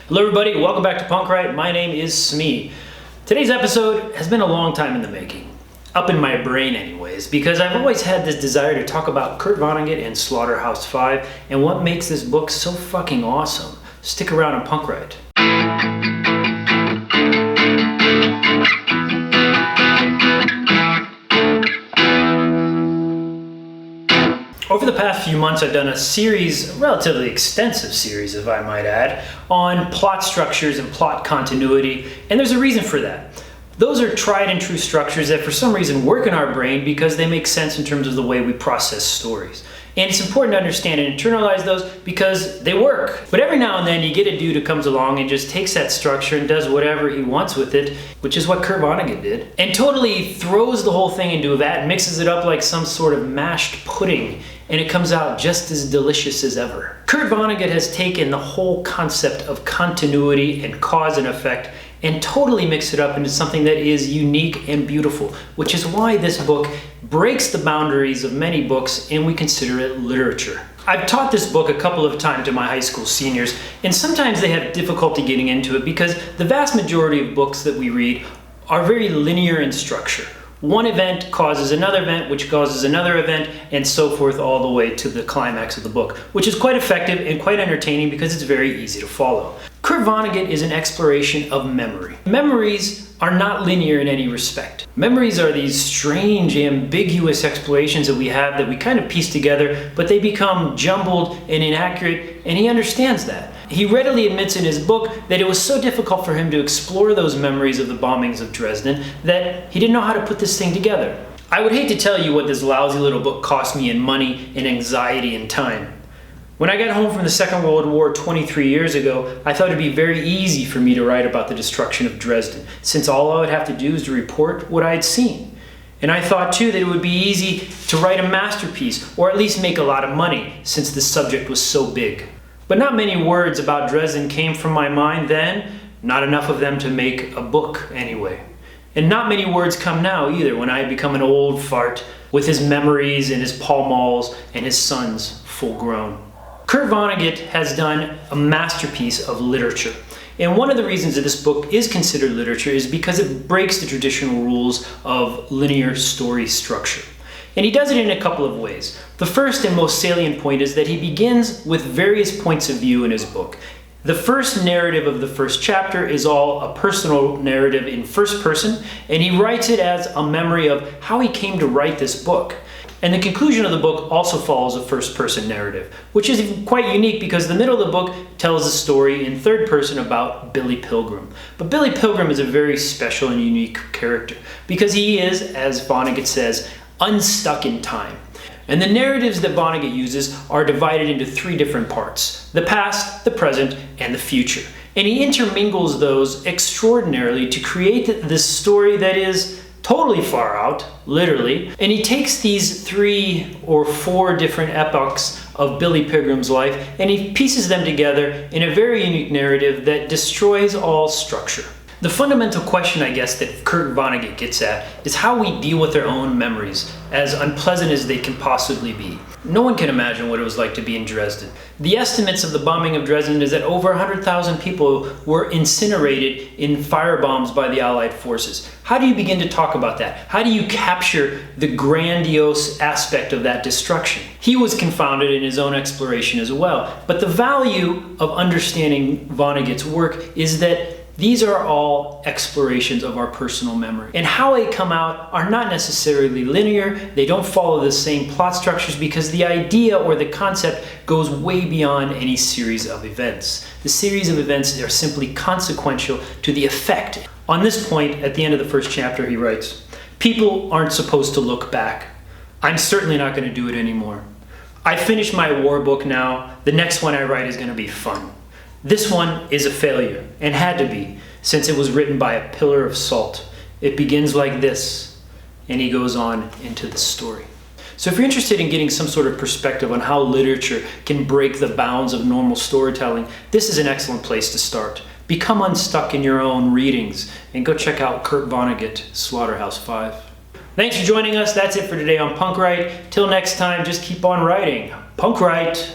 Hello everybody, welcome back to Punk Right. My name is Smee. Today's episode has been a long time in the making. Up in my brain anyways, because I've always had this desire to talk about Kurt Vonnegut and Slaughterhouse-Five and what makes this book so fucking awesome. Stick around on Punk Right. Over the past few months, I've done a series, a relatively extensive series, if I might add, on plot structures and plot continuity, and there's a reason for that. Those are tried and true structures that for some reason work in our brain because they make sense in terms of the way we process stories. And it's important to understand and internalize those because they work. But every now and then you get a dude who comes along and just takes that structure and does whatever he wants with it, which is what Kurt Vonnegut did, and totally throws the whole thing into a vat and mixes it up like some sort of mashed pudding, and it comes out just as delicious as ever. Kurt Vonnegut has taken the whole concept of continuity and cause and effect and totally mix it up into something that is unique and beautiful, which is why this book breaks the boundaries of many books and we consider it literature. I've taught this book a couple of times to my high school seniors, and sometimes they have difficulty getting into it because the vast majority of books that we read are very linear in structure. One event causes another event, which causes another event, and so forth all the way to the climax of the book, which is quite effective and quite entertaining because it's very easy to follow. Kurt Vonnegut is an exploration of memory. Memories are not linear in any respect. Memories are these strange, ambiguous explorations that we have that we kind of piece together, but they become jumbled and inaccurate, and he understands that. He readily admits in his book that it was so difficult for him to explore those memories of the bombings of Dresden that he didn't know how to put this thing together. I would hate to tell you what this lousy little book cost me in money and anxiety and time. When I got home from the Second World War 23 years ago, I thought it'd be very easy for me to write about the destruction of Dresden, since all I would have to do is to report what I had seen. And I thought too that it would be easy to write a masterpiece, or at least make a lot of money, since the subject was so big. But not many words about Dresden came from my mind then, not enough of them to make a book anyway. And not many words come now either, when I had become an old fart with his memories and his Pall Malls and his sons full grown. Kurt Vonnegut has done a masterpiece of literature. And one of the reasons that this book is considered literature is because it breaks the traditional rules of linear story structure. And he does it in a couple of ways. The first and most salient point is that he begins with various points of view in his book. The first narrative of the first chapter is all a personal narrative in first person, and he writes it as a memory of how he came to write this book. And the conclusion of the book also follows a first-person narrative, which is quite unique because the middle of the book tells a story in third person about Billy Pilgrim. But Billy Pilgrim is a very special and unique character because he is, as Vonnegut says, unstuck in time. And the narratives that Vonnegut uses are divided into three different parts: the past, the present, and the future. And he intermingles those extraordinarily to create this story that is totally far out, literally. And he takes these 3 or 4 different epochs of Billy Pilgrim's life and he pieces them together in a very unique narrative that destroys all structure. The fundamental question, I guess, that Kurt Vonnegut gets at is how we deal with our own memories, as unpleasant as they can possibly be. No one can imagine what it was like to be in Dresden. The estimates of the bombing of Dresden is that over 100,000 people were incinerated in firebombs by the Allied forces. How do you begin to talk about that? How do you capture the grandiose aspect of that destruction? He was confounded in his own exploration as well. But the value of understanding Vonnegut's work is that these are all explorations of our personal memory. And how they come out are not necessarily linear. They don't follow the same plot structures because the idea or the concept goes way beyond any series of events. The series of events are simply consequential to the effect. On this point, at the end of the first chapter, he writes, "People aren't supposed to look back. I'm certainly not going to do it anymore. I finished my war book now. The next one I write is going to be fun. This one is a failure, and had to be, since it was written by a pillar of salt. It begins like this," and he goes on into the story. So if you're interested in getting some sort of perspective on how literature can break the bounds of normal storytelling, this is an excellent place to start. Become unstuck in your own readings, and go check out Kurt Vonnegut, Slaughterhouse-Five. Thanks for joining us. That's it for today on Punk Right. Till next time, just keep on writing. Punk Right.